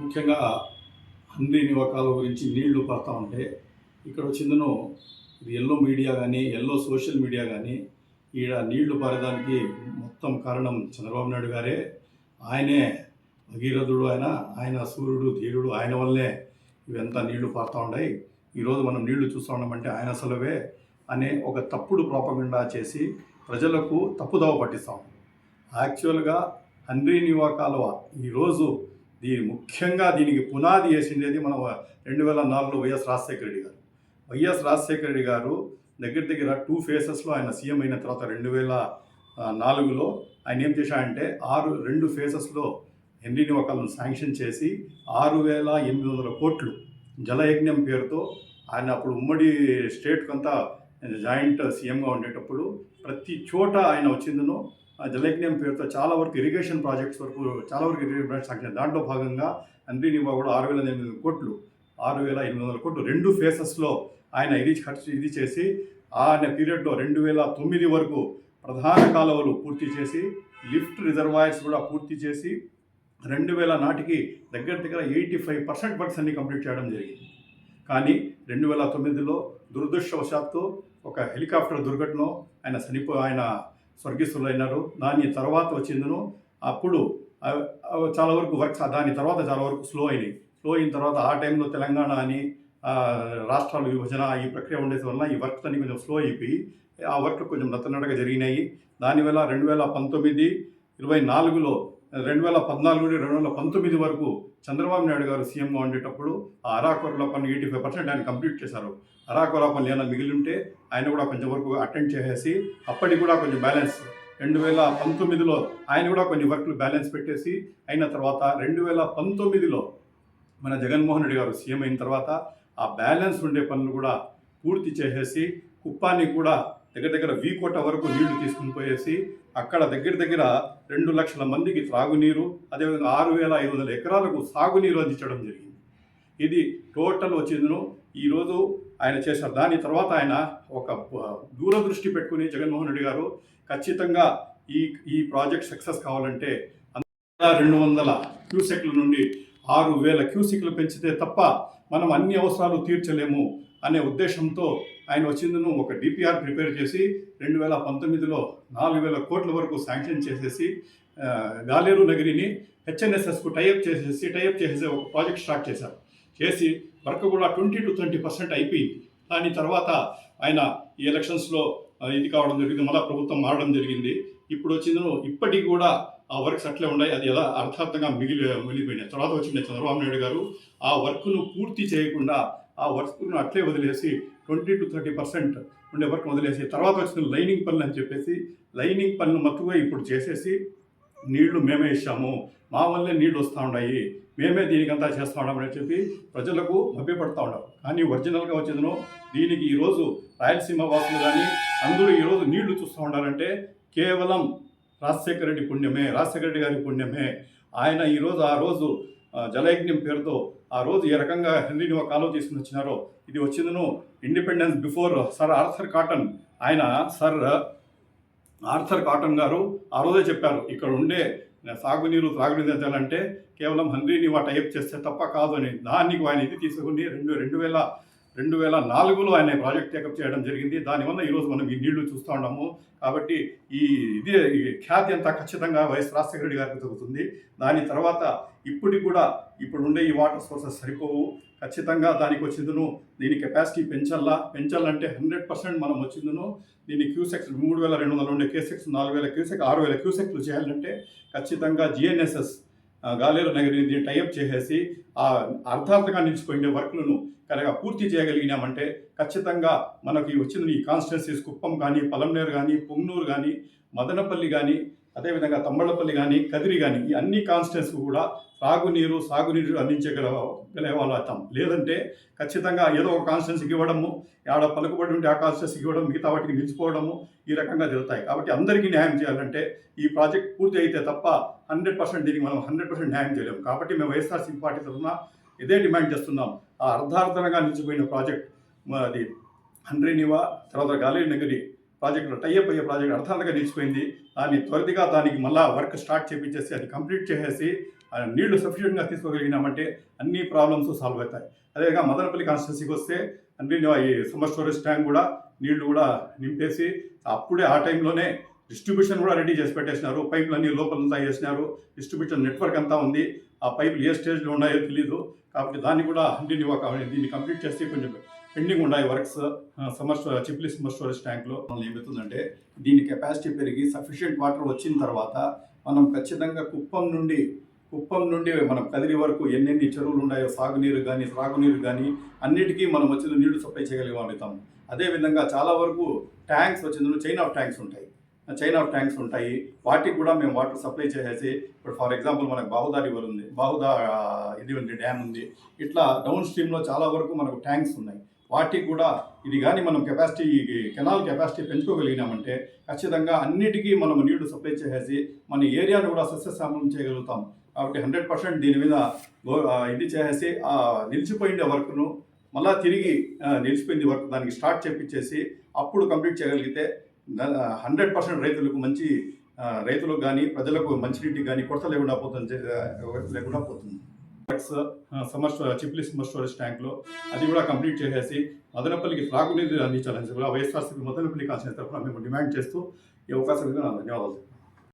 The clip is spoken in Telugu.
ముఖ్యంగా హంద్రీ నివాకాల గురించి నీళ్లు పడతా ఉంటే ఇక్కడ వచ్చిందను ఇది ఎల్లో మీడియా కానీ ఎల్లో సోషల్ మీడియా కానీ ఈడ నీళ్లు పారేదానికి మొత్తం కారణం చంద్రబాబు నాయుడు గారే. ఆయనే భగీరథుడు, ఆయన సూర్యుడు ధీరుడు, ఆయన వల్లే ఇవంతా నీళ్లు పారుతూ ఉన్నాయి. ఈరోజు మనం నీళ్లు చూస్తూ ఉన్నామంటే ఆయన అసలువే అనే ఒక తప్పుడు ప్రోపగండా చేసి ప్రజలకు తప్పుదోవ పట్టిస్తాం. యాక్చువల్గా హంద్రీ నివా కాలువ ఈరోజు ముఖ్యంగా దీనికి పునాది వేసిండేది మన 2004లో వైఎస్ రాజశేఖర రెడ్డి గారు. వైఎస్ రాజశేఖర రెడ్డి గారు దగ్గర 2 ఫేసెస్లో ఆయన సీఎం అయిన తర్వాత 2004లో ఆయన ఏం చేశాడంటే 2 ఫేసెస్లో హంద్రీ నివా కాలువను శాంక్షన్ చేసి 6,800 కోట్లు జలయజ్ఞం పేరుతో ఆయన అప్పుడు ఉమ్మడి స్టేట్కి అంతా జాయింట్ సీఎంగా ఉండేటప్పుడు ప్రతి చోట ఆయన వచ్చిందనో జలయజ్ఞం పేరుతో చాలా వరకు ఇరిగేషన్ ప్రాజెక్ట్స్ వరకు చాలా వరకు ఇరిగేషన్ ప్రాజెక్ట్స్ శాంక్షన్. దాంట్లో భాగంగా హంద్రీ నివా కూడా 6,800 కోట్లు 2 ఫేసెస్లో ఆయన ఇది చేసి ఆయన పీరియడ్లో 2009 వరకు ప్రధాన కాలువలు పూర్తి చేసి లిఫ్ట్ రిజర్వాయర్స్ కూడా పూర్తి చేసి 2000 నాటికి దగ్గర 85% వర్క్స్ అన్ని కంప్లీట్ చేయడం జరిగింది. కానీ 2009లో దురదృష్టవశాత్తు ఒక హెలికాప్టర్ దుర్ఘటన ఆయన స్వర్గస్థులైనారు. దాని తర్వాత వచ్చిందను అప్పుడు చాలా వరకు వర్క్స్ దాని తర్వాత చాలా వరకు స్లో అయిన తర్వాత ఆ టైంలో తెలంగాణ అని రాష్ట్రాల విభజన ఈ ప్రక్రియ ఉండేది వల్ల ఈ వర్క్స్ అన్ని కొంచెం స్లో అయిపోయి ఆ వర్క్ కొంచెం నత్తనడగా జరిగినాయి. దానివల్ల 2019, 24లో 2014 నుండి 2019 వరకు చంద్రబాబు నాయుడు గారు సీఎంగా ఉండేటప్పుడు ఆ అరాకొరల పనులు 85% ఆయన కంప్లీట్ చేశారు. అరాకొర పనులు ఏమైనా మిగిలి ఉంటే ఆయన కూడా కొంచెం వరకు అటెండ్ చేసేసి అప్పటికి కూడా కొంచెం బ్యాలెన్స్ 2019లో ఆయన కూడా కొన్ని వర్క్లు బ్యాలెన్స్ పెట్టేసి అయిన తర్వాత 2019లో మన జగన్మోహన్ రెడ్డి గారు సీఎం అయిన తర్వాత ఆ బ్యాలెన్స్ ఉండే పనులు కూడా పూర్తి చేసేసి కుప్పాన్ని కూడా దగ్గర వీకోట వరకు నీళ్లు తీసుకుని పోయేసి అక్కడ దగ్గర 2 లక్షల మందికి త్రాగునీరు, అదేవిధంగా 6,500 ఎకరాలకు సాగునీరు అందించడం జరిగింది. ఇది టోటల్ వచ్చిందను ఈరోజు ఆయన చేశారు. దాని తర్వాత ఆయన ఒక దూరదృష్టి పెట్టుకుని జగన్మోహన్ రెడ్డి గారు ఖచ్చితంగా ఈ ప్రాజెక్ట్ సక్సెస్ కావాలంటే 200 క్యూసెక్ల నుండి 6,000 క్యూసెక్లు పెంచితే తప్ప మనం అన్ని అవసరాలు తీర్చలేము అనే ఉద్దేశంతో ఆయన వచ్చిందను ఒక డిపిఆర్ ప్రిపేర్ చేసి 2019లో 4,000 కోట్ల వరకు శాంక్షన్ చేసేసి గాలేరు నగరిని హెచ్ఎన్ఎస్ఎస్కు టైఅప్ చేసేసి ఒక ప్రాజెక్ట్ స్టార్ట్ చేసి వర్క్ కూడా 20-20% అయిపోయింది. దాని తర్వాత ఆయన ఈ ఎలక్షన్స్లో ఇది కావడం జరిగింది, మళ్ళీ ప్రభుత్వం మారడం జరిగింది. ఇప్పుడు వచ్చిందను ఇప్పటికి కూడా ఆ వర్క్స్ అట్లే ఉన్నాయి. అది ఎలా అర్థార్థంగా మిగిలిపోయినాయి. తర్వాత వచ్చిన చంద్రబాబు నాయుడు గారు ఆ వర్క్ను పూర్తి చేయకుండా ఆ వర్క్ను అట్లే వదిలేసి 20-30% ఉండే వర్క్ వదిలేసి తర్వాత వచ్చిన లైనింగ్ పనులు అని చెప్పేసి లైనింగ్ పనులు మట్టుగా ఇప్పుడు చేసేసి నీళ్లు మేమే ఇచ్చాము, మా వల్లే నీళ్లు వస్తూ ఉన్నాయి, మేమే దీనికంతా చేస్తూ ఉన్నామని చెప్పి ప్రజలకు మభ్యపడుతూ ఉన్నారు. కానీ ఒరిజినల్గా వచ్చిందనో దీనికి ఈరోజు రాయలసీమ వాసులు కానీ అందరూ ఈరోజు నీళ్లు చూస్తూ ఉన్నారంటే కేవలం రాజశేఖర రెడ్డి గారి పుణ్యమే. ఆయన ఈరోజు ఆ రోజు జలయజ్ఞం పేరుతో ఆ రోజు ఏ రకంగా హంద్రీ నివా కాలువ తీసుకుని వచ్చినారో ఇది వచ్చిందను independence before sir Arthur Cotton గారు ఆ రోజే చెప్పారు, ఇక్కడ ఉండే సాగునీరు త్రాగునీరు అంతాలంటే కేవలం హంద్రీ నివా టైప్ చేస్తే తప్ప కాదు అని. దానికి ఆయన ఇది తీసుకుని 2004లో ఆయన ప్రాజెక్ట్ టేకప్ చేయడం జరిగింది. దానివల్ల ఈరోజు మనం ఈ నీళ్లు చూస్తూ ఉన్నాము. కాబట్టి ఈ ఖ్యాతి అంతా ఖచ్చితంగా వైఎస్ రాజశేఖర రెడ్డి గారికి దొరుకుతుంది. దాని తర్వాత ఇప్పుడు ఉండే ఈ వాటర్ సోర్సెస్ సరిపోవు. ఖచ్చితంగా దానికి వచ్చిందను దీని కెపాసిటీ పెంచాలంటే 100% మనం వచ్చిందను దీని క్యూసెక్స్ 3,200 ఉండే క్యూసెక్స్ 4,000 క్యూసెక్ 6,000 క్యూసెక్లు చేయాలంటే ఖచ్చితంగా జిఎన్ఎస్ఎస్ గాలేరు నగరిని దీన్ని టైఅప్ చేసేసి ఆ అర్థార్థంగా నిలిచిపోయిన వర్క్లను కనుక పూర్తి చేయగలిగినామంటే ఖచ్చితంగా మనకి వచ్చిన ఈ కాన్స్టిట్యున్సీస్ కుప్పం కానీ, పలంనేరు కానీ, పొంగనూరు కానీ, మదనపల్లి కానీ, అదేవిధంగా తమ్మళ్ళపల్లి కానీ, కదిరి కానీ ఈ అన్ని కాన్స్టిట్యున్సీ కూడా సాగునీరు అందించగల వాళ్ళు అవుతాం. లేదంటే ఖచ్చితంగా ఏదో ఒక కాన్స్టిట్యున్సీకి ఇవ్వడము, ఆడ పలుకుబడి ఉంటే ఆ కాన్స్టిట్యున్సీకి ఇవ్వడం, మిగతా వాటికి నిలిచిపోవడము ఈ రకంగా జరుగుతాయి. కాబట్టి అందరికీ న్యాయం చేయాలంటే ఈ ప్రాజెక్ట్ పూర్తి అయితే తప్ప 100% దీనికి మనం 100% న్యాయం చేయలేము. కాబట్టి మేము వైఎస్ఆర్సీపీ పార్టీ తరఫున ఇదే డిమాండ్ చేస్తున్నాం. ఆ అర్ధార్థంగా నిలిచిపోయిన ప్రాజెక్ట్ అది హంద్రీ నివా తర్వాత గాలేరు నగరి ప్రాజెక్టులో టైఅప్ అయ్యే ప్రాజెక్ట్ అర్థాంతంగా నిలిచిపోయింది. దాన్ని త్వరితగా దానికి మళ్ళీ వర్క్ స్టార్ట్ చేపించేసి అది కంప్లీట్ చేసేసి నీళ్లు సఫిషియెంట్గా తీసుకోగలిగినామంటే అన్ని ప్రాబ్లమ్స్ సాల్వ్ అవుతాయి. అదేవిధంగా మదనపల్లి కాన్స్టిట్యున్సీకి వస్తే అన్ని ఈ సమ్మర్ స్టోరేజ్ ట్యాంక్ కూడా నీళ్లు కూడా నింపేసి అప్పుడే ఆ టైంలోనే డిస్ట్రిబ్యూషన్ కూడా రెడీ చేసి పెట్టేసినారు. పైపులు అన్ని లోపలంతా వేసినారు. డిస్ట్రిబ్యూషన్ నెట్వర్క్ అంతా ఉంది. ఆ పైపులు ఏ స్టేజ్లో ఉన్నాయో తెలియదు. కాబట్టి దాన్ని కూడా దీన్ని కంప్లీట్ చేసి కొంచెం పెండింగ్ ఉన్నాయి వర్క్స్. చిప్లీ సమ్మర్ స్టోరేజ్ ట్యాంక్లో ఏమవుతుందంటే దీని కెపాసిటీ పెరిగి సఫిషియెంట్ వాటర్ వచ్చిన తర్వాత మనం ఖచ్చితంగా కుప్పం నుండి మనం కదిరి వరకు ఎన్నెన్ని చెరువులు ఉన్నాయో సాగునీరు కానీ త్రాగునీరు కానీ అన్నిటికీ మనం వచ్చిన నీళ్లు సప్లై చేయగలుగుతాం. అదేవిధంగా చాలా వరకు ట్యాంక్స్ వచ్చిందని చైన్ ఆఫ్ ట్యాంక్స్ ఉంటాయి. వాటికి కూడా మేము వాటర్ సప్లై చేసేసి ఇప్పుడు ఫర్ ఎగ్జాంపుల్ మనకు బాహుదా రివర్ ఉంది, బాహుదా డ్యామ్ ఉంది. ఇట్లా డౌన్ స్ట్రీమ్లో చాలా వరకు మనకు ట్యాంక్స్ ఉన్నాయి. వాటికి కూడా ఇది కానీ మనం కెనాల్ కెపాసిటీ పెంచుకోగలిగినామంటే ఖచ్చితంగా అన్నిటికీ మనం నీళ్లు సప్లై చేసేసి మన ఏరియాను కూడా సస్యశ్యామలం చేయగలుగుతాం. కాబట్టి 100% దీని మీద ఇది చేసేసి నిలిచిపోయిన వర్క్ను మళ్ళీ తిరిగి నిలిచిపోయింది వర్క్ దానికి స్టార్ట్ చేపించేసి అప్పుడు కంప్లీట్ చేయగలిగితే 100% రైతులకు కానీ ప్రజలకు మంచినీటికి కానీ కొరత లేకుండా పోతుంది. చిప్లీ సమ్మర్ స్టోరేజ్ ట్యాంక్లో అది కూడా కంప్లీట్ చేసేసి మదనపల్లికి త్రాగునీరు అందించాలని వైఎస్ఆర్సీపీ మదనపల్లి కాన్స్టిట్యున్సీ తరఫున మేము డిమాండ్ చేస్తూ ఈ అవకాశం ధన్యవాదాలు.